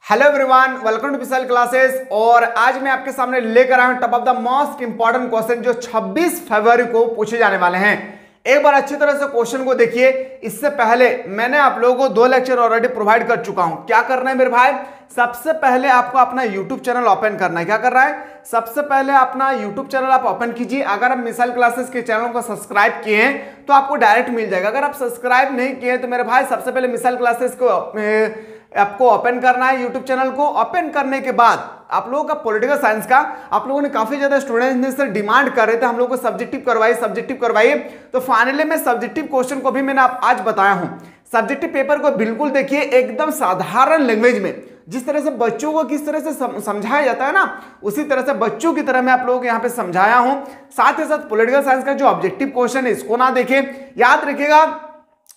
Hello everyone, welcome to Vishal classes. और आज मैं आपके सामने लेकर आया हूं top of the most important question जो 26 फरवरी को पूछे जाने वाले हैं। एक बार अच्छी तरह से क्वेश्चन को देखिए। इससे पहले मैंने आप लोगों को 2 लेक्चर ऑलरेडी प्रोवाइड कर चुका हूं। क्या करना है मेरे भाई, सबसे पहले आपको अपना यूट्यूब चैनल ओपन करना है। क्या कर रहा है, सबसे पहले अपना यूट्यूब चैनल आप ओपन कीजिए। अगर आप मिसाइल क्लासेस के चैनल को सब्सक्राइब किए हैं तो आपको डायरेक्ट मिल जाएगा। अगर आप सब्सक्राइब नहीं किए तो मेरे भाई सबसे पहले मिसाइल क्लासेस को आपको ओपन करना है। यूट्यूब चैनल को ओपन करने के बाद आप लोगों का पॉलिटिकल साइंस का आप लोगों ने काफी ज्यादा स्टूडेंट्स ने डिमांड कर रहे थे हम लोग को सब्जेक्टिव करवाइए। तो फाइनली मैं सब्जेक्टिव क्वेश्चन को भी मैंने आज बताया हूं। सब्जेक्टिव पेपर को बिल्कुल देखिए एकदम साधारण लैंग्वेज में, जिस तरह से बच्चों को किस तरह से समझाया जाता है ना, उसी तरह से बच्चों की तरह मैं आप लोगों को यहाँ पे समझाया हूं। साथ ही साथ पॉलिटिकल साइंस का जो ऑब्जेक्टिव क्वेश्चन है इसको ना देखें, याद रखिएगा।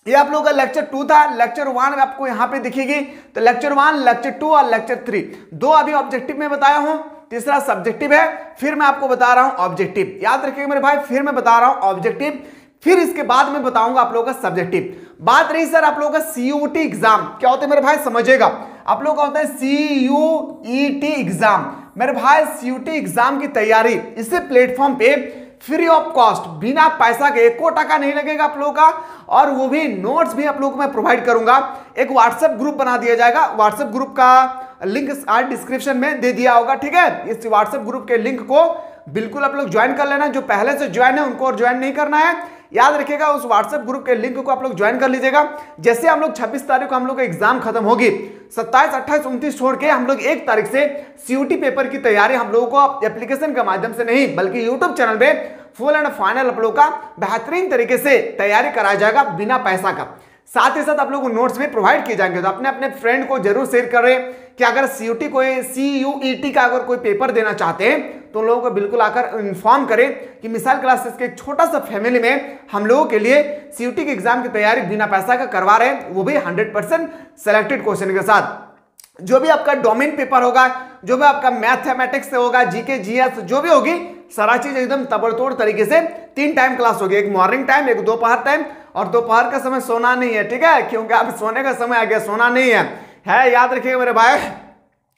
ये आप लोगों का लेक्चर 2 था, लेक्चर 1 आपको यहाँ पे दिखेगी। तो लेक्चर 1, लेक्चर 2 और लेक्चर 3 2 अभी ऑब्जेक्टिव में बताया हूं, तीसरा सब्जेक्टिव है। फिर मैं आपको बता रहा हूं ऑब्जेक्टिव, याद रखिएगा मेरे भाई। फिर मैं बता रहा हूं ऑब्जेक्टिव, फिर इसके बाद मैं बताऊंगा आप लोगों का सब्जेक्टिव। बात रही सर आप लोगों का सीयूटी एग्जाम, क्या होता है मेरे भाई समझिएगा। आप लोग का होता है सीयूईटी एग्जाम। मेरे भाई सीयूटी एग्जाम की तैयारी इसी प्लेटफॉर्म पे फ्री ऑफ कॉस्ट, बिना पैसा के 1 टका नहीं लगेगा आप लोगों का। और वो भी नोट्स भी आप लोगों को मैं प्रोवाइड करूंगा। एक व्हाट्सएप ग्रुप बना दिया जाएगा, व्हाट्सएप ग्रुप का लिंक आज डिस्क्रिप्शन में दे दिया होगा, ठीक है। इस व्हाट्सएप ग्रुप के लिंक को बिल्कुल आप लोग ज्वाइन कर लेना। जो पहले से ज्वाइन है उनको और ज्वाइन नहीं करना है, याद रखिएगा। उस व्हाट्सएप ग्रुप के लिंक को आप लोग ज्वाइन कर लीजिएगा। जैसे हम लोग 26 तारीख को हम लोग का एग्जाम खत्म होगी, 27, 28, 29 छोड़ के हम लोग 1 तारीख से सीयूटी पेपर की तैयारी हम लोगों को एप्लीकेशन के माध्यम से नहीं बल्कि यूट्यूब चैनल पे फुल एंड फाइनल आप लोगों का बेहतरीन तरीके से तैयारी कराया जाएगा बिना पैसा का। साथ ही साथ आप लोगों को नोट्स भी प्रोवाइड किए जाएंगे। तो अपने अपने फ्रेंड को जरूर शेयर करें कि अगर सीयूईटी का अगर कोई पेपर देना चाहते हैं तो लोगों को बिल्कुल आकर इन्फॉर्म करें कि मिसाइल क्लासेस के एक छोटा सा फैमिली में हम लोगों के लिए सीयूटी के एग्जाम की तैयारी बिना पैसा का करवा रहे हैं, वो भी 100% सेलेक्टेड क्वेश्चन के साथ। जो भी आपका डोमेन पेपर होगा, जो भी आपका मैथमेटिक्स से होगा, जीके जीएस जो भी होगी, सारा चीज एकदम तबड़तोड़ तरीके से 3 टाइम क्लास होगी। एक मॉर्निंग टाइम, एक दोपहर टाइम, और दोपहर का समय सोना नहीं है, ठीक है, क्योंकि अब सोने का समय आ गया, सोना नहीं है, याद रखिएगा मेरे भाई,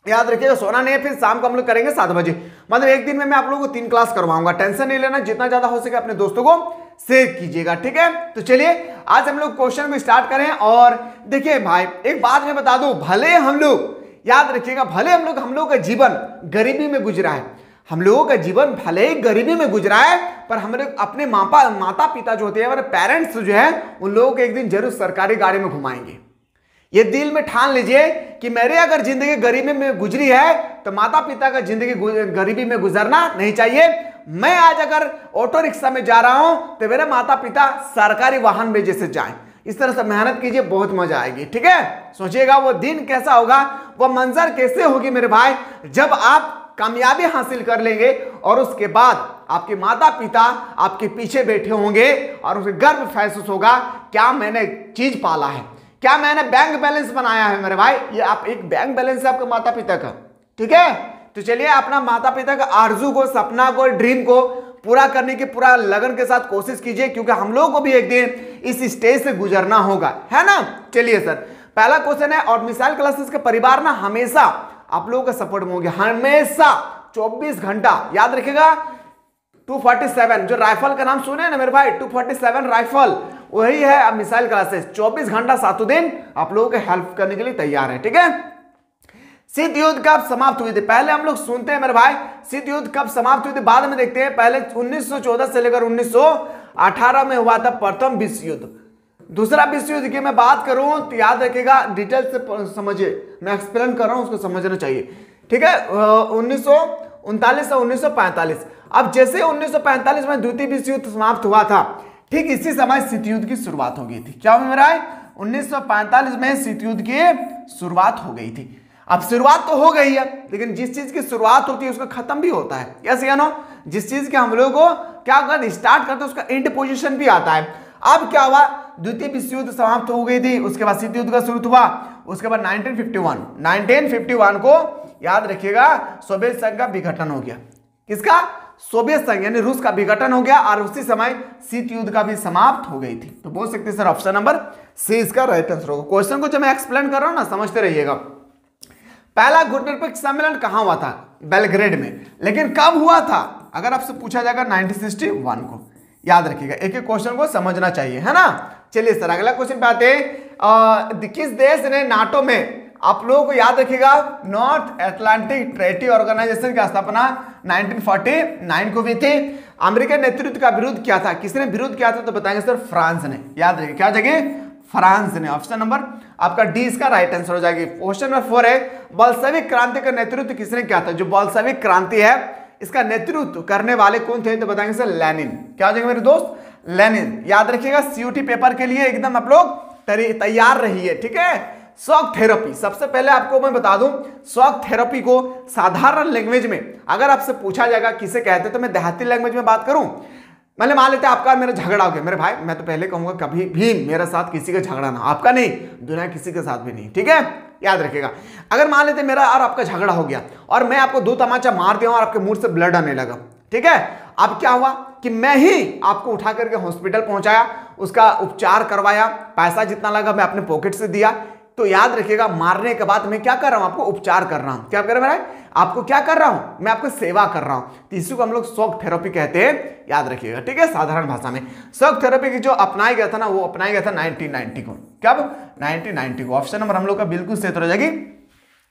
याद रखिएगा सोना नहीं है। फिर शाम को हम लोग करेंगे 7 बजे, मतलब एक दिन में मैं आप लोगों को 3 क्लास करवाऊंगा। टेंशन नहीं लेना, जितना ज्यादा हो सके अपने दोस्तों को शेयर कीजिएगा, ठीक है। तो चलिए आज हम लोग क्वेश्चन को स्टार्ट करें। और देखिए भाई एक बात मैं बता दूं, भले हम लोग, याद रखिएगा, भले हम लोग का जीवन गरीबी में गुजरा है, हम लोगों का जीवन भले ही गरीबी में गुजरा है, पर हमारे अपने माता पिता जो होते हैं, हमारे पेरेंट्स जो है, उन लोगों को एक दिन जरूर सरकारी गाड़ी में घुमाएंगे। ये दिल में ठान लीजिए कि मेरे अगर जिंदगी गरीबी में गुजरी है तो माता पिता का जिंदगी गरीबी में गुजरना नहीं चाहिए। मैं आज अगर ऑटो रिक्शा में जा रहा हूं तो मेरे माता पिता सरकारी वाहन में जैसे जाएं। इस तरह से मेहनत कीजिए, बहुत मजा आएगी, ठीक है। सोचिएगा वो दिन कैसा होगा, वो मंजर कैसे होगी मेरे भाई, जब आप कामयाबी हासिल कर लेंगे और उसके बाद आपके माता पिता आपके पीछे बैठे होंगे और उसे गर्व महसूस होगा, क्या मैंने चीज पाला है, क्या मैंने बैंक बैलेंस बनाया है मेरे भाई। ये आप एक बैंक बैलेंस है आपके माता पिता का, ठीक है। तो चलिए अपना माता पिता का आरजू को, सपना को, ड्रीम को पूरा करने की पूरा लगन के साथ कोशिश कीजिए, क्योंकि हम लोगों को भी एक दिन इस स्टेज से गुजरना होगा, है ना। चलिए सर पहला क्वेश्चन है, और मिसाइल क्लासेस के परिवार ना हमेशा आप लोगों का सपोर्ट में होंगे, हमेशा 24 घंटा। याद रखिएगा 247 जो राइफल का नाम सुने ना मेरे भाई, 247 राइफल वही है। अब मिसाइल क्लासेस 24 घंटा 7 दिन आप लोगों को हेल्प करने के लिए तैयार है, ठीक है। शीत युद्ध कब समाप्त हुई थी, पहले हम लोग सुनते हैं मेरे भाई शीत युद्ध कब समाप्त हुई थी, बाद में देखते हैं। पहले 1914 से लेकर 1918 में हुआ था प्रथम विश्व युद्ध। दूसरा विश्व युद्ध की मैं बात करूं तो याद रखिएगा, डिटेल से समझिए, मैं एक्सप्लेन कर रहा हूं, उसको समझना चाहिए, ठीक है। 1939 से 1945। अब जैसे 1945 में द्वितीय विश्व युद्ध समाप्त हुआ था, ठीक इसी समय शीत युद्ध की शुरुआत हो गई थी। क्या मेरा है, 1945 में शीत युद्ध की शुरुआत हो गई थी। अब शुरुआत तो हो गई है, लेकिन जिस चीज की शुरुआत होती है उसका खत्म भी होता है, यस या नो। जिस चीज के हम लोग को क्या कर स्टार्ट करते हैं उसका एंड पोजीशन भी आता है। अब क्या हुआ, द्वितीय विश्व युद्ध समाप्त हो गई थी, उसके बाद शीत युद्ध का शुरू हुआ। उसके बाद 1951 को याद रखिएगा सोवियत संघ का विघटन हो गया। किसका, सोवियत संघ यानी रूस का विघटन हो गया, और उसी समय शीत युद्ध का भी समाप्त हो गई थी। तो बोल सकते सर ऑप्शन नंबर सी इसका राइट आंसर होगा। क्वेश्चन को जब मैं एक्सप्लेन कर रहा हूं ना, समझते रहिएगा। पहला गुटनिरपेक्ष सम्मेलन कहां हुआ था? बेलग्रेड में। लेकिन कब हुआ था? अगर आपसे पूछा जाएगा 1961 को। याद रखिएगा, एक एक क्वेश्चन को समझना चाहिए, है ना। चलिए सर अगला क्वेश्चन पे आते हैं। किस देश ने नाटो में, आप लोगों को याद रखिएगा, नॉर्थ अटलांटिक ट्रेटी ऑर्गेनाइजेशन की स्थापना 1949 को हुई थी। अमेरिका नेतृत्व का विरोध किया था, किसने विरोध किया था? तो बताएंगे सर फ्रांस ने। याद रखिए क्या जगह? फ्रांस ने। ऑप्शन नंबर आपका डी इसका राइट आंसर हो जाएगी। क्वेश्चन नंबर 4 है, बॉल्शेविक क्रांति का नेतृत्व किसने किया था? जो बॉल्शेविक क्रांति है इसका नेतृत्व करने वाले कौन थे? तो बताएंगे सर लेनिन। क्या हो जाएगा मेरे दोस्त? लेनिन। याद रखिएगा सीयूटी पेपर के लिए एकदम आप लोग तैयार रहिए, ठीक है। शॉक थेरेपी, सबसे पहले आपको मैं बता दूं, शॉक थेरेपी को साधारण लैंग्वेज में अगर आपसे पूछा जाएगा किसे कहते हैं, तो मैं देहाती लैंग्वेज में बात करूं। मैंने मान लेते हैं आपका मेरा झगड़ा हो गया, मेरे भाई मैं तो पहले कहूंगा कभी भी मेरे साथ किसी का झगड़ा ना, आपका नहीं, दुनिया किसी के साथ भी नहीं, ठीक है। याद रखिएगा, अगर मान लेते मेरा और आपका झगड़ा हो गया और मैं आपको 2 तमाचा मार दिया और आपके मुंह से ब्लड आने लगा, ठीक है। अब क्या हुआ कि मैं ही आपको उठा करके हॉस्पिटल पहुंचाया, उसका उपचार करवाया, पैसा जितना लगा मैं अपने पॉकेट से दिया। तो याद रखिएगा, मारने के बाद मैं क्या कर रहा हूं? आपको उपचार कर रहा हूं। क्या कर रहा हूं? आपको क्या कर रहा हूं? मैं आपको सेवा कर रहा हूं। तो इसी को हम लोग शॉक थेरेपी कहते हैं, याद रखिएगा, ठीक है। साधारण भाषा में शॉक थेरेपी की जो अपनाया गया था ना, वो अपनाया गया था 1990 को। कब? 1990 को। ऑप्शन नंबर हम लोग का बिल्कुल सही हो जाएगी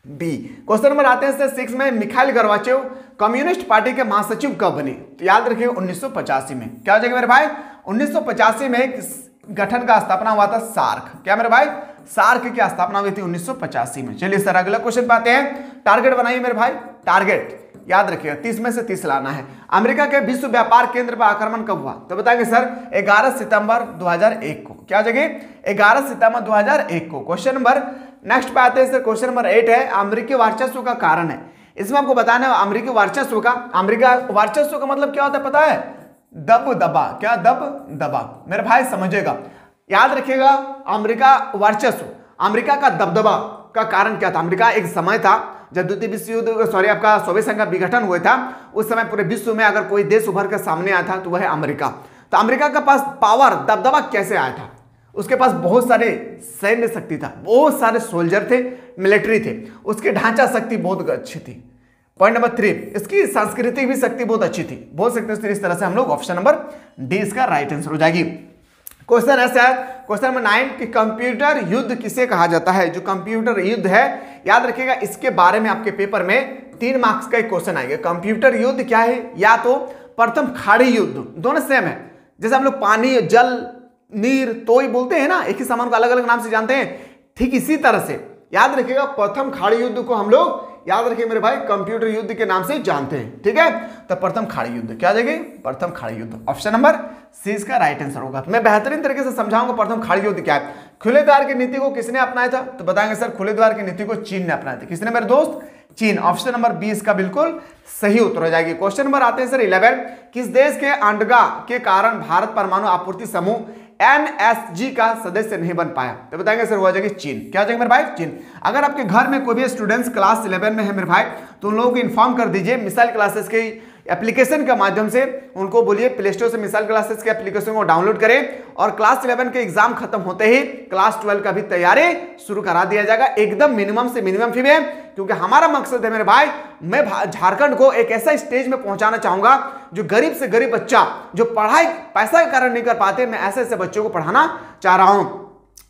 बी। क्वेश्चन नंबर आते हैं 6 में, मिखाइल गोर्बाचेव कम्युनिस्ट पार्टी के महासचिव कब बने? तो याद रखिएगा 1985 में। क्या हो जाएगा मेरे भाई? 1985 में गठन का स्थापना हुआ था सार्क। क्या मेरे भाई? सार्क की स्थापना हुई थी 1985 में। चलिए सर अगला क्वेश्चन पे आते हैं। टारगेट बनाइए मेरे भाई, टारगेट याद रखिएगा 30 में से 30 लाना है। अमेरिका के विश्व व्यापार केंद्र पर आक्रमण कब हुआ? तो बताएंगे सर 11 सितंबर 2001 को। क्या जगह? 11 सितंबर 2001 को। क्वेश्चन नंबर नेक्स्ट पे आते हैं सर, क्वेश्चन नंबर 8 है, अमेरिकी वर्चस्व का कारण है। इसमें आपको बताना है अमेरिकी वर्चस्व का, अमेरिका वर्चस्व का मतलब क्या होता है पता है? दब दबा। क्या? दब दबा। मेरे भाई समझेगा, याद रखिएगा, अमेरिका वर्चस्व, अमेरिका का दबदबा का कारण क्या था? अमेरिका एक समय था जब द्वितीय विश्व युद्ध आपका सोवियत संघ का विघटन हुआ था, उस समय पूरे विश्व में अगर कोई देश उभर कर सामने आया था तो वह है अमेरिका। तो अमेरिका के पास पावर, दबदबा कैसे आया था? उसके पास बहुत सारे सैन्य शक्ति था, बहुत सारे सोल्जर थे, मिलिट्री थे, उसकी ढांचा शक्ति बहुत अच्छी थी। पॉइंट नंबर 3, इसकी सांस्कृतिक भी शक्ति बहुत अच्छी थी। बोल सकते हैं इस तरह से हम लोग ऑप्शन नंबर डी इसका राइट आंसर हो जाएगी। क्वेश्चन ऐसा है, क्वेश्चन नंबर 9 कि कंप्यूटर युद्ध किसे कहा जाता है? जो कंप्यूटर युद्ध है, याद रखिएगा, इसके बारे में आपके पेपर में 3 मार्क्स का एक क्वेश्चन आएगा। कंप्यूटर युद्ध क्या है? या तो प्रथम खाड़ी युद्ध, दोनों सेम है, जैसे हम लोग पानी, जल, नीर, तोय बोलते हैं ना, एक ही सामान को अलग अलग नाम से जानते हैं, ठीक इसी तरह से याद रखिएगा प्रथम खाड़ी युद्ध को हम लोग, याद रखिए मेरे भाई, कंप्यूटर युद्ध के नाम से जानते हैं, ठीक है। तो प्रथम खाड़ी युद्ध क्या जाएगी? प्रथम खाड़ी युद्ध। ऑप्शन नंबर सी इसका राइट आंसर होगा। मैं बेहतरीन तरीके से समझाऊंगा प्रथम खाड़ी युद्ध क्या है। खुले द्वार की नीति को किसने अपनाया था? तो बताएंगे सर खुले द्वार की नीति को चीन ने अपनाया था। किसने मेरे दोस्त? चीन। ऑप्शन नंबर बी इसका बिल्कुल सही उत्तर हो जाएगी। क्वेश्चन नंबर आते हैं सर 11, किस देश के अंडगा के कारण भारत परमाणु आपूर्ति समूह NSG का सदस्य नहीं बन पाया? तो बताएंगे सर हो जाएगी चीन। क्या हो जाएगा मेरे भाई? चीन। अगर आपके घर में कोई भी स्टूडेंट्स क्लास 11 में है मेरे भाई, तो उन लोगों को इन्फॉर्म कर दीजिए मिसाइल क्लासेस के एप्लीकेशन के माध्यम से, उनको बोलिए प्ले स्टोर से मिसाइल क्लासेस के एप्लीकेशन को डाउनलोड करें और क्लास 11 के एग्जाम खत्म होते ही क्लास 12 का भी तैयारी शुरू करा दिया जाएगा, एकदम मिनिमम से मिनिमम फी में। क्योंकि हमारा मकसद है मेरे भाई, मैं झारखंड को एक ऐसा स्टेज में पहुंचाना चाहूंगा जो गरीब से गरीब बच्चा जो पढ़ाई पैसा के कारण नहीं कर पाते, मैं ऐसे ऐसे बच्चों को पढ़ाना चाह रहा हूं,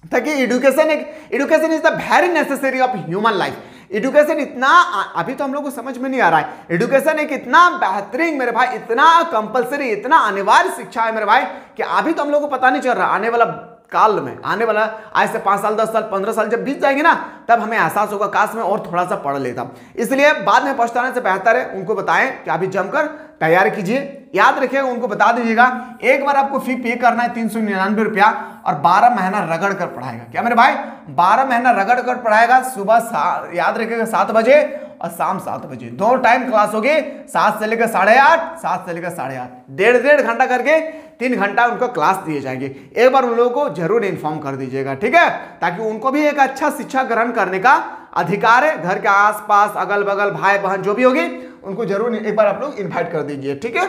ताकि education is the very necessary of human life. Education इतना, अभी तो हम लोग को समझ में नहीं आ रहा है, एजुकेशन एक इतना बेहतरीन मेरे भाई, इतना कंपलसरी, इतना अनिवार्य शिक्षा है मेरे भाई, कि अभी तो हम लोग को पता नहीं चल रहा। आने वाला काल में, आने वाला आज से 5 साल 10 साल 15 साल जब बीत जाएंगे ना, तब हमें एहसास होगा काश में और थोड़ा सा पढ़ लेता। इसलिए बाद में पछताने से बेहतर है उनको बताएं कि अभी जमकर तैयार कीजिए। याद रखिएगा, उनको बता दीजिएगा एक बार आपको फी पे करना है 399 रुपया और 12 महीना रगड़ कर पढ़ाएगा। क्या मेरे भाई? 12 महीना रगड़ कर पढ़ाएगा। सुबह याद रखिएगा 7 बजे और शाम 7 बजे, 2 टाइम क्लास होगी, 7 से लेकर 8:30, 7 से लेकर 8:30, डेढ़ घंटा करके 3 घंटा उनको क्लास दिए जाएंगे। एक बार उन लोगों को जरूर इन्फॉर्म कर दीजिएगा, ठीक है, ताकि उनको भी एक अच्छा शिक्षा ग्रहण करने का अधिकार है। घर के आसपास अगल बगल भाई बहन जो भी होगी उनको जरूर एक बार आप लोग इन्वाइट कर दीजिए, ठीक है।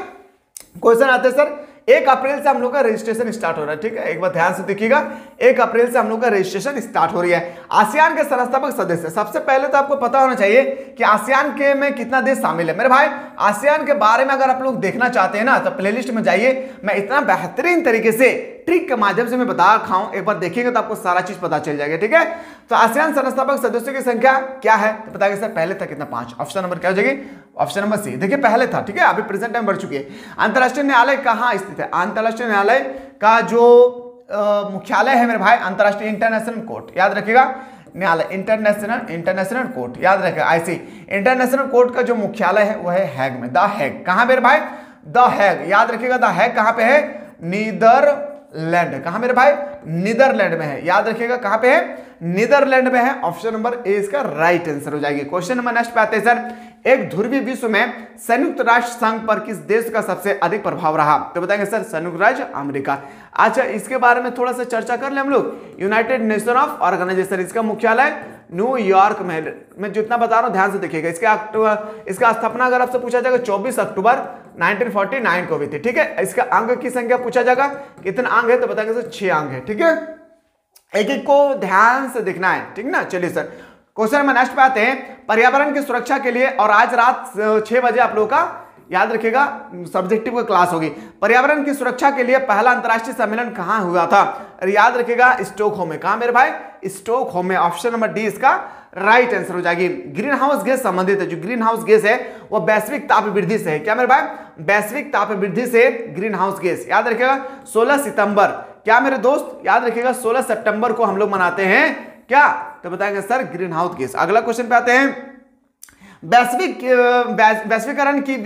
क्वेश्चन आते हैं सर 1 अप्रैल से हम लोग का रजिस्ट्रेशन स्टार्ट हो रहा है, ठीक है, एक बार ध्यान से देखिएगा, 1 अप्रैल से हम लोग का रजिस्ट्रेशन स्टार्ट हो रही है। आसियान के संस्थापक सदस्य, सबसे पहले तो आपको पता होना चाहिए कि आसियान के में कितना देश शामिल है। मेरे भाई आसियान के बारे में अगर आप लोग देखना चाहते हैं ना तो प्लेलिस्ट में जाइए, मैं इतना बेहतरीन तरीके से ट्रिक के माध्यम से मैं बता रखा हूं, एक बार देखेंगे तो आपको सारा चीज पता चल जाएगा, ठीक है। तो आसियान संस्थापक सदस्यों की संख्या क्या है तो बताइए सर, पहले था कितना, 5। ऑप्शन नंबर क्या हो जाएगी, ऑप्शन नंबर सी। देखिए पहले था, ठीक है, अभी प्रेजेंट टाइम बढ़ चुकी है। अंतरराष्ट्रीय न्यायालय कहां स्थित है, अंतरराष्ट्रीय न्यायालय का जो मुख्यालय है मेरे भाई, अंतरराष्ट्रीय इंटरनेशनल कोर्ट, याद रखिएगा, न्यायालय इंटरनेशनल कोर्ट, याद रखिएगा, आईसी इंटरनेशनल कोर्ट का जो मुख्यालय है वह है हैग में, द हैग। कहां मेरे भाई, द हैग, याद रखिएगा, द हैग कहां पे है, नीदरलैंड, कहां मेरे भाई, नीदरलैंड में है, याद रखिएगा कहां पे है, नीदरलैंड में है। ऑप्शन नंबर ए इसका राइट आंसर हो जाएगी। क्वेश्चन नंबर नेक्स्ट पे आते हैं सर, एक ध्रुवीय विश्व में संयुक्त राष्ट्र संघ पर किस देश का सबसे अधिक प्रभाव रहा तो बताएंगे सर, संयुक्त राज्य अमेरिका। अच्छा, इसके बारे में थोड़ा सा चर्चा कर ले हम लोग। यूनाइटेड नेशन ऑफ ऑर्गेनाइजेशन, इसका मुख्यालय न्यूयॉर्क में है। मैं जितना बता रहा हूं ध्यान से देखिएगा। इसका स्थापना अगर आपसे पूछा जाएगा 24 अक्टूबर 1949 को हुई थी, ठीक है। इसका अंग की संख्या पूछा जाएगा, कितना अंग है तो बताएंगे सर 6 अंग है, ठीक है। एक एक को ध्यान से देखना है, ठीक ना। चलिए सर, क्वेश्चन नंबर नेक्स्ट पे आते हैं, पर्यावरण की सुरक्षा के लिए, और आज रात 6 बजे आप लोगों का याद रखिएगा सब्जेक्टिव का क्लास होगी। पर्यावरण की सुरक्षा के लिए पहला अंतर्राष्ट्रीय सम्मेलन कहां हुआ था, याद रखिएगा स्टॉकहोम में। कहां मेरे भाई, स्टॉकहोम में। ऑप्शन नंबर डी इसका राइट आंसर हो जाएगी। ग्रीन हाउस गैस संबंधित है, जो ग्रीन हाउस गैस है वो वैश्विक ताप वृद्धि से है, क्या मेरे भाई, वैश्विक ताप वृद्धि से ग्रीन हाउस गैस, याद रखिएगा 16 सितंबर, क्या मेरे दोस्त, याद रखिएगा 16 सितंबर को हम लोग मनाते हैं क्या तो बताएंगे सर ग्रीन हाउस गैस। अगला क्वेश्चन पे आते हैं, वैश्वीकरण की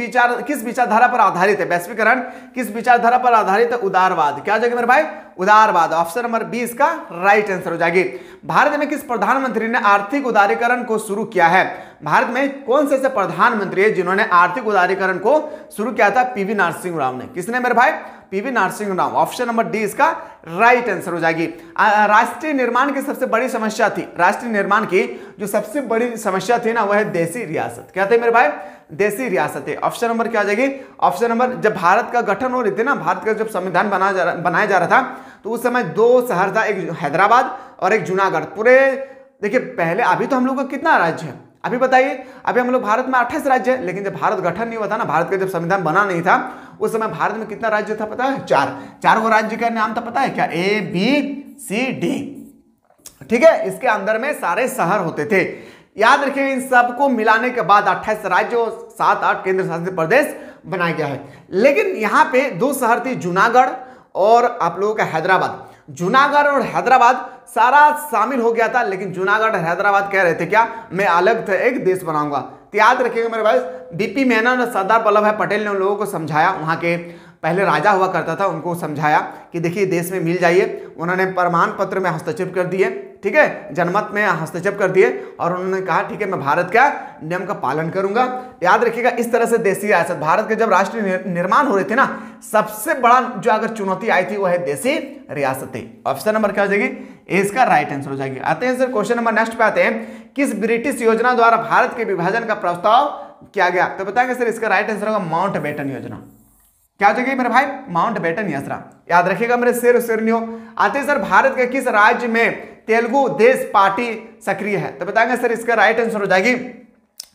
किस विचारधारा पर आधारित है, वैश्वीकरण किस विचारधारा पर आधारित है, उदारवाद, क्या हो जाएगा मेरे भाई, उदारवाद। ऑप्शन नंबर बी इसका राइट आंसर हो जाएगी। भारत में किस प्रधानमंत्री ने आर्थिक उदारीकरण को शुरू किया है, भारत में कौन से ऐसे प्रधानमंत्री है जिन्होंने आर्थिक उदारीकरण को शुरू किया था, पीवी नरसिंह राव ने। किसने मेरे भाई, PV Narasimha Rao. Option number D इसका राइट आंसर हो जाएगी। राष्ट्रीय निर्माण की सबसे बड़ी समस्या थी, राष्ट्रीय निर्माण की जो सबसे बड़ी समस्या थी ना वह है देसी रियासत, क्या थे मेरे भाई, देसी रियासत है। ऑप्शन नंबर क्या आ जाएगी, ऑप्शन नंबर, जब भारत का गठन हो रही थी ना, भारत का जब संविधान बनाया जा रहा था तो उस समय 2 शहर था, एक हैदराबाद और एक जूनागढ़। पूरे देखिए पहले, अभी तो हम लोग का कितना राज्य है अभी बताइए, अभी हम लोग भारत में 28 राज्य है, लेकिन जब भारत गठन नहीं हुआ था ना, भारत का जब संविधान बना नहीं था उस समय भारत में कितना राज्य था पता है, 4 वो राज्य का नाम था पता है क्या, A B C D, ठीक है। इसके अंदर में सारे शहर होते थे, याद रखिए। इन सबको मिलाने के बाद 28 राज्य और 7-8 केंद्र शासित प्रदेश बनाया गया है। लेकिन यहाँ पे 2 शहर थी, जूनागढ़ और आप लोगों का हैदराबाद। जूनागढ़ और हैदराबाद सारा शामिल हो गया था, लेकिन जूनागढ़ और हैदराबाद कह रहे थे क्या, मैं अलग से एक देश बनाऊंगा। तो याद रखिएगा मेरे भाई, बीपी मेनन और सरदार वल्लभ भाई पटेल ने उन लोगों को समझाया, वहां के पहले राजा हुआ करता था, उनको समझाया कि देखिए देश में मिल जाइए। उन्होंने प्रमाण पत्र में हस्तक्षेप कर दिए, ठीक है, जनमत में हस्तक्षेप कर दिए और उन्होंने कहा ठीक है मैं भारत का नियम का पालन करूंगा। याद रखिएगा इस तरह से देसी रियासत, भारत के जब राष्ट्रीय निर्माण हो रहे थे ना, सबसे बड़ा जो अगर चुनौती आई थी वो है देसी रियासतें। ऑप्शन नंबर क्या हो जाएगी, इसका राइट आंसर हो जाएगी। आते हैं सर क्वेश्चन नंबर नेक्स्ट पे आते हैं, किस ब्रिटिश योजना द्वारा भारत के विभाजन का प्रस्ताव किया गया तो बताएंगे सर, इसका राइट आंसर होगा माउंटबेटन योजना। क्या हो जाएगी मेरे भाई, माउंटबेटन योजना, याद रखिएगा मेरे शेर शेरनियों। आते हैं सर, भारत के किस राज्य में तेलुगु देश पार्टी सक्रिय है तो बताएंगे सर, इसका राइट आंसर हो जाएगी,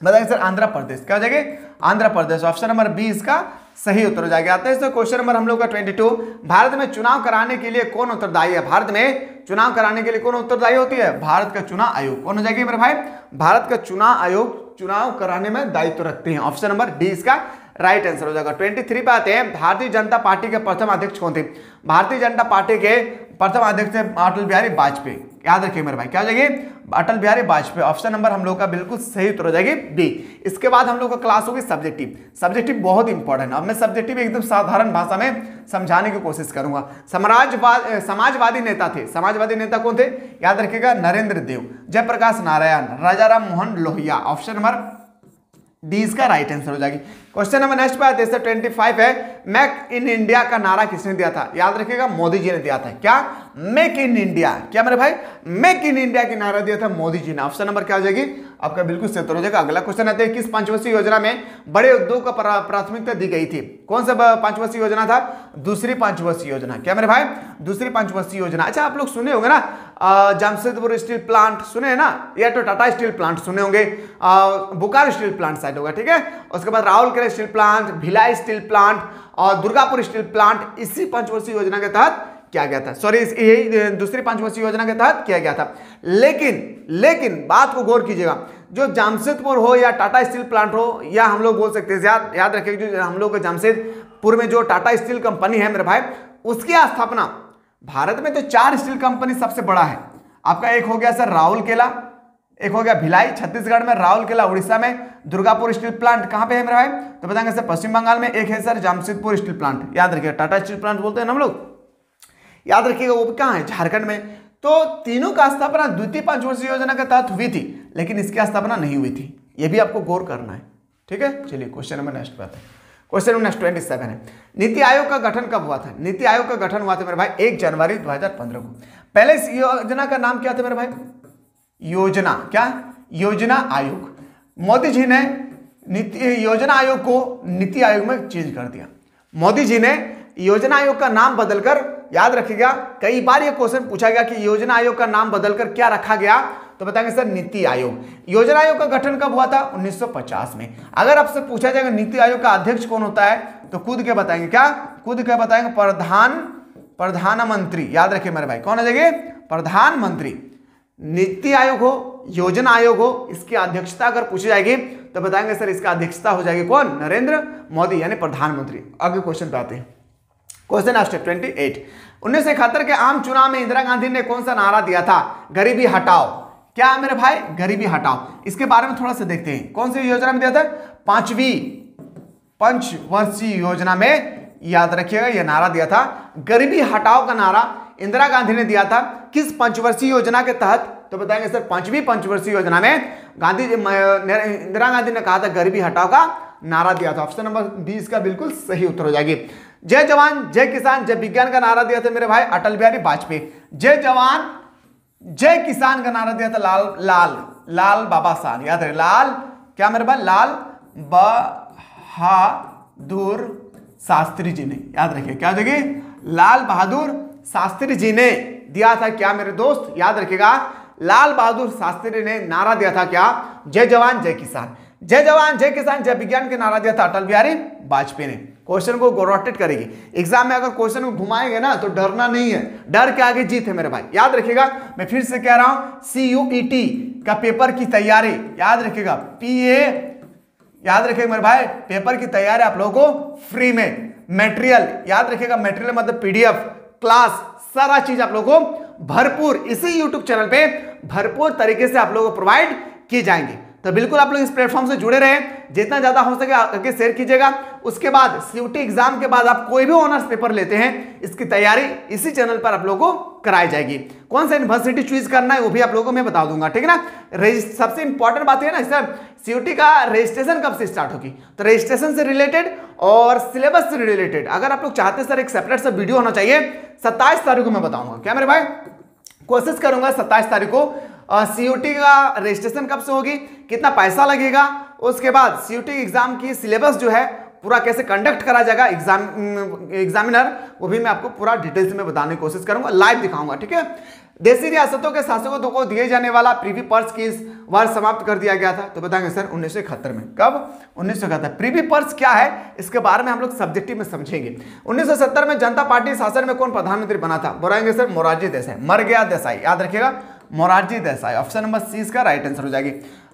बताएंगे सर आंध्र प्रदेश। क्या हो जाएगी, Andhra Pradesh. Option number B इसका सही उत्तर हो जाएगा। आते हैं सर क्वेश्चन नंबर हम लोग का 22, भारत में चुनाव कराने के लिए कौन उत्तरदायी है, भारत में चुनाव कराने के लिए कौन उत्तरदायी होती है, भारत का चुनाव आयोग। कौन हो जाएगी मेरे भाई, भारत का चुनाव आयोग चुनाव कराने में दायित्व रखते हैं। ऑप्शन नंबर डी इसका राइट आंसर हो जाएगा। 23 पे आते हैं, भारतीय जनता पार्टी के प्रथम अध्यक्ष कौन थे, भारतीय जनता पार्टी के प्रथम अध्यक्ष अटल बिहारी वाजपेयी। याद रखिए मेरे भाई, क्या हो जाएगी, अटल बिहारी वाजपेयी। ऑप्शन नंबर हम लोग का बिल्कुल सही उत्तर हो जाएगी बी। इसके बाद हम लोग का क्लास होगी सब्जेक्टिव। सब्जेक्टिव बहुत इंपॉर्टेंट है, अब मैं सब्जेक्टिव एकदम साधारण भाषा में समझाने की कोशिश करूंगा। समाजवादी नेता थे, समाजवादी नेता कौन थे, याद रखिएगा Narendra Dev, Jayaprakash Narayan, Raja Ram Mohan Lohia. Option number D इसका राइट आंसर हो जाएगी। क्वेश्चन नंबर नेक्स्ट पे आते हैं 25 है, मेक इन इंडिया का नारा किसने दिया था, याद रखिएगा मोदी जी ने दिया था। क्या, मेक इन इंडिया, क्या मेरे भाई, मेक इन इंडिया की नारा दिया था मोदी जी ने। ऑप्शन नंबर क्या हो जाएगी, आपका बिल्कुल सही उत्तर हो जाएगा। अगला क्वेश्चन आते हैं, किस पंचवर्षीय योजना में बड़े उद्योग को प्राथमिकता दी गई थी? कौन सा पंचवर्षीय योजना था? दूसरी पंचवर्षीय योजना। क्या मेरे भाई? दूसरी पंचवर्षीय योजना। अच्छा, आप लोग सुने होंगे ना, जमशेदपुर स्टील प्लांट सुने हैं ना, या तो टाटा स्टील प्लांट सुने होंगे, बोकारो स्टील प्लांट साइड होगा, ठीक है। उसके बाद Rourkela steel plant, Bhilai steel plant और दुर्गापुर स्टील प्लांट इसी पंचवर्षीय योजना के तहत किया गया था। सॉरी, यही दूसरी पंचवर्षीय योजना के तहत किया गया था। लेकिन बात को गौर कीजिएगा, जो जमशेदपुर हो या टाटा स्टील प्लांट हो, या हम लोग बोल सकते हैं, याद रखिएगा, जो हम लोग जमशेदपुर में जो टाटा स्टील कंपनी है मेरे भाई, उसकी स्थापना, भारत में तो 4 स्टील कंपनी सबसे बड़ा है आपका। एक हो गया सर राउरकेला, एक हो गया भिलाई छत्तीसगढ़ में, राउरकेला उड़ीसा में, दुर्गापुर स्टील प्लांट कहां पे है मेरे भाई? तो बताएंगे सर पश्चिम बंगाल में। एक है सर जमशेदपुर स्टील प्लांट, याद रखिएगा, टाटा स्टील प्लांट बोलते हैं ना हम लोग, याद रखिएगा, वो कहां है? झारखंड में। तो तीनों का स्थापना द्वितीय पंचवर्षीय योजना के तहत हुई थी, लेकिन इसकी स्थापना नहीं हुई थी। ये भी आपको गौर करना है, ठीक है। चलिए क्वेश्चन नंबर नेक्स्ट पे आते हैं। क्वेश्चन नंबर नेक्स्ट 27 है, नीति आयोग का गठन कब हुआ था? नीति आयोग का गठन हुआ था मेरे भाई 1 जनवरी 2015 को। पहले इस योजना का नाम क्या था मेरे भाई? योजना, क्या? योजना आयोग। मोदी जी ने योजना आयोग को नीति आयोग में चेंज कर दिया। मोदी जी ने योजना आयोग का नाम बदलकर, याद रखिएगा, कई बार ये क्वेश्चन पूछा गया कि योजना आयोग का नाम बदलकर क्या रखा गया? तो बताएंगे सर नीति आयोग। योजना आयोग का गठन कब हुआ था? 1950 में। अगर आपसे पूछा जाएगा नीति आयोग का अध्यक्ष कौन होता है, तो खुद के बताएंगे, क्या खुद के बताएंगे? प्रधानमंत्री। याद रखिए मेरे भाई, कौन आ जाएंगे? प्रधानमंत्री। नीति आयोग हो, योजना आयोग हो, इसकी अध्यक्षता अगर पूछी जाएगी तो बताएंगे सर इसका अध्यक्षता हो जाएगी कौन? नरेंद्र मोदी, यानी प्रधानमंत्री। आगे क्वेश्चन पे आते हैं। क्वेश्चन नंबर 28, 1971 के आम चुनाव में इंदिरा गांधी ने कौन सा नारा दिया था? गरीबी हटाओ। क्या मेरे भाई? गरीबी हटाओ। इसके बारे में थोड़ा सा देखते हैं, कौन सी योजना में दिया था? 5वीं पंचवर्षीय योजना में, याद रखिएगा, यह नारा दिया था। गरीबी हटाओ का नारा इंदिरा गांधी ने दिया था। किस पंचवर्षीय योजना के तहत? तो बताएंगे सर 5वीं पंचवर्षीय योजना में इंदिरा गांधी ने कहा था गरीबी हटाओ का नारा दिया था। ऑप्शन नंबर 20 का बिल्कुल सही उत्तर हो जाएगी। जय जवान जय किसान जय विज्ञान का नारा दिया था मेरे भाई अटल बिहारी वाजपेयी। जय जवान जय किसान का नारा दिया था लाल बाबा साहब। याद रहे, लाल क्या मेरे भाई? लाल बहादुर शास्त्री जी ने। याद रखिए, क्या जगह? लाल बहादुर शास्त्री जी ने दिया था। क्या मेरे दोस्त? याद रखिएगा, लाल बहादुर शास्त्री ने नारा दिया था क्या? जय जवान जय किसान। जय जवान जय किसान जय विज्ञान के नारा दिया था अटल बिहारी वाजपेयी ने। क्वेश्चन को रोटेट करेगी, एग्जाम में अगर क्वेश्चन को घुमाएंगे ना तो डरना नहीं है, डर के आगे जीत है मेरे भाई। याद रखिएगा, मैं फिर से कह रहा हूं, CUET का पेपर की तैयारी, याद रखिएगा, PA, याद रखिएगा मेरे भाई, पेपर की तैयारी आप लोगों को फ्री में, मटेरियल, याद रखिएगा, मटेरियल मतलब PDF, क्लास, सारा चीज आप लोगों को भरपूर इसी YouTube चैनल पे भरपूर तरीके से आप लोगों को प्रोवाइड किए जाएंगे। तो बिल्कुल आप लोग इस प्लेटफॉर्म से जुड़े रहे, जितना ज्यादा हो सके आगे शेयर कीजिएगा। उसके बाद CUET एग्जाम के बाद आप कोई भी ऑनर्स पेपर लेते हैं, इसकी तैयारी इसी चैनल पर आप लोगों को कराई जाएगी। कौन सा यूनिवर्सिटी चूज करना है वो भी आप लोगों को मैं बता दूंगा, ठीक है ना। सबसे इंपॉर्टेंट बात है ना सर, CUET का रजिस्ट्रेशन कब से स्टार्ट होगी? तो रजिस्ट्रेशन से रिलेटेड और सिलेबस से रिलेटेड अगर आप लोग चाहते हैं सर एक सेपरेट सा वीडियो होना चाहिए, 27 तारीख को मैं बताऊंगा। क्या मेरे भाई? कोशिश करूंगा 27 तारीख को। CUET का रजिस्ट्रेशन कब से होगी, कितना पैसा लगेगा, उसके बाद CUET एग्जाम की सिलेबस जो है पूरा कैसे कंडक्ट करा जाएगा एग्जामिनर, वो भी मैं आपको पूरा डिटेल्स में बताने की कोशिश करूंगा, लाइव दिखाऊंगा, ठीक है। देशी रियासतों के शासकों को दिए जाने वाला प्रीवी पर्स किस वर्ष समाप्त कर दिया गया था? तो बताएंगे सर 1971 में। कब? 1971। प्रीवी पर्स क्या है इसके बारे में हम लोग सब्जेक्टिव में समझेंगे। 1970 में जनता पार्टी शासन में कौन प्रधानमंत्री बना था? बोलेंगे सर मोरारजी देसाई, मर गया देसाई, याद रखिएगा, Morarji Desai. Option number C इसका राइट आंसर हो जाएगी।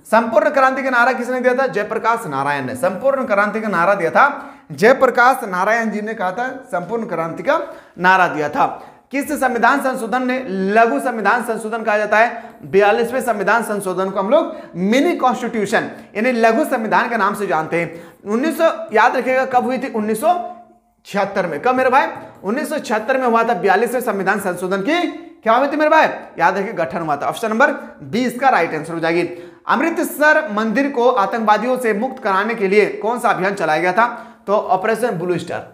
संपूर्ण क्रांति का नारा किसने दिया था? जयप्रकाश नारायण ने संपूर्ण क्रांति का नारा दिया था। जयप्रकाश नारायण जी ने कहा था, संपूर्ण क्रांति का नारा दिया था। किस संविधान संशोधन ने लघु संविधान संशोधन कहा जाता है? 42वें संविधान संशोधन को हम लोग मिनी कॉन्स्टिट्यूशन यानी लघु संविधान के नाम से जानते हैं। 1900 याद रखिएगा कब हुई थी? 1976 में। कब मेरे भाई? 1976 में हुआ था 42वें संविधान संशोधन की क्या हुई थी मेरे भाई? याद रखिए, गठन हुआ था। ऑप्शन नंबर 20 का राइट आंसर हो जाएगी। अमृतसर मंदिर को आतंकवादियों से मुक्त कराने के लिए कौन सा अभियान चलाया गया था? तो operation blue star.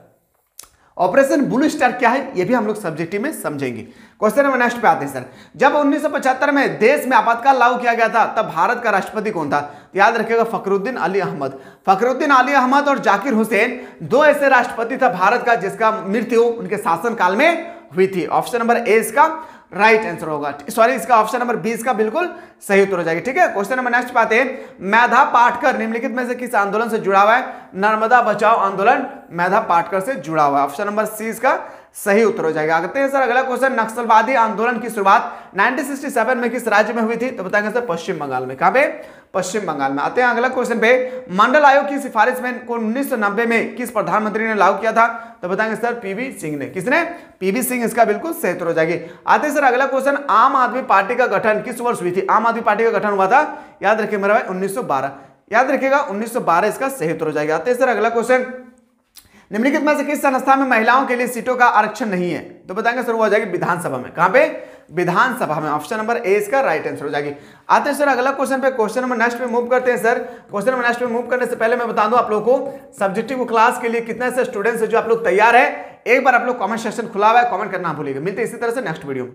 Operation blue star क्या है ये भी हम लोग सब्जेक्टिव में समझेंगे। क्वेश्चन नंबर नेक्स्ट पे आते हैं सर, जब 1975 में देश में आपातकाल लागू किया गया था तब भारत का राष्ट्रपति कौन था? तो याद रखिएगा फखरुद्दीन अली अहमद। फखरुद्दीन अली अहमद और जाकिर हुसैन दो ऐसे राष्ट्रपति था भारत का जिसका मृत्यु उनके शासनकाल में हुई थी। ऑप्शन नंबर ए इसका राइट आंसर होगा, सॉरी इसका ऑप्शन नंबर 20 का बिल्कुल सही उत्तर हो जाएगा। ठीक है, क्वेश्चन नंबर नेक्स्ट पाते हैं, मेधा पाटकर निम्नलिखित में से किस आंदोलन से जुड़ा हुआ है? नर्मदा बचाओ आंदोलन मेधा पाटकर से जुड़ा हुआ है। ऑप्शन नंबर सी इसका सही उत्तर हो जाएगा। आते हैं सर अगला क्वेश्चन, नक्सलवादी आंदोलन की शुरुआत 1967 में किस राज्य में हुई थी? तो बताएंगे सर पश्चिम बंगाल में। कहां पे? पश्चिम बंगाल में। आते हैं अगला क्वेश्चन पे, मंडल आयोग की सिफारिश में को 1990 में किस प्रधानमंत्री ने लागू किया था? तो बताएंगे सर पीवी सिंह ने। किसने? पीवी सिंह इसका बिल्कुल सही उत्तर हो जाएगी। आते हैं सर अगला क्वेश्चन, आम आदमी पार्टी का गठन किस वर्ष हुई थी? आम आदमी पार्टी का गठन हुआ था, याद रखिए मेरा भाई 1912, याद रखिएगा 1912 इसका सही उत्तर हो जाएगा। आते हैं सर अगला क्वेश्चन, निम्नलिखित में से किस संस्था में महिलाओं के लिए सीटों का आरक्षण नहीं है? तो बताएंगे सर वो हो जाएगी विधानसभा में। कहां पे? विधानसभा में। ऑप्शन नंबर ए इसका राइट आंसर हो जाएगी। आते हैं सर अगला क्वेश्चन पे, क्वेश्चन नंबर नेक्स्ट पे मूव करते हैं सर। क्वेश्चन नंबर नेक्स्ट पे मूव करने से पहले मैं बता दूं आप लोगों को सब्जेक्टिव क्लास के लिए कितने से स्टूडेंट्स है जो आप लोग तैयार है, एक बार आप लोग कमेंट सेक्शन खुला हुआ है, कमेंट करना भूलिएगा। मिलते हैं इसी तरह से नेक्स्ट वीडियो में।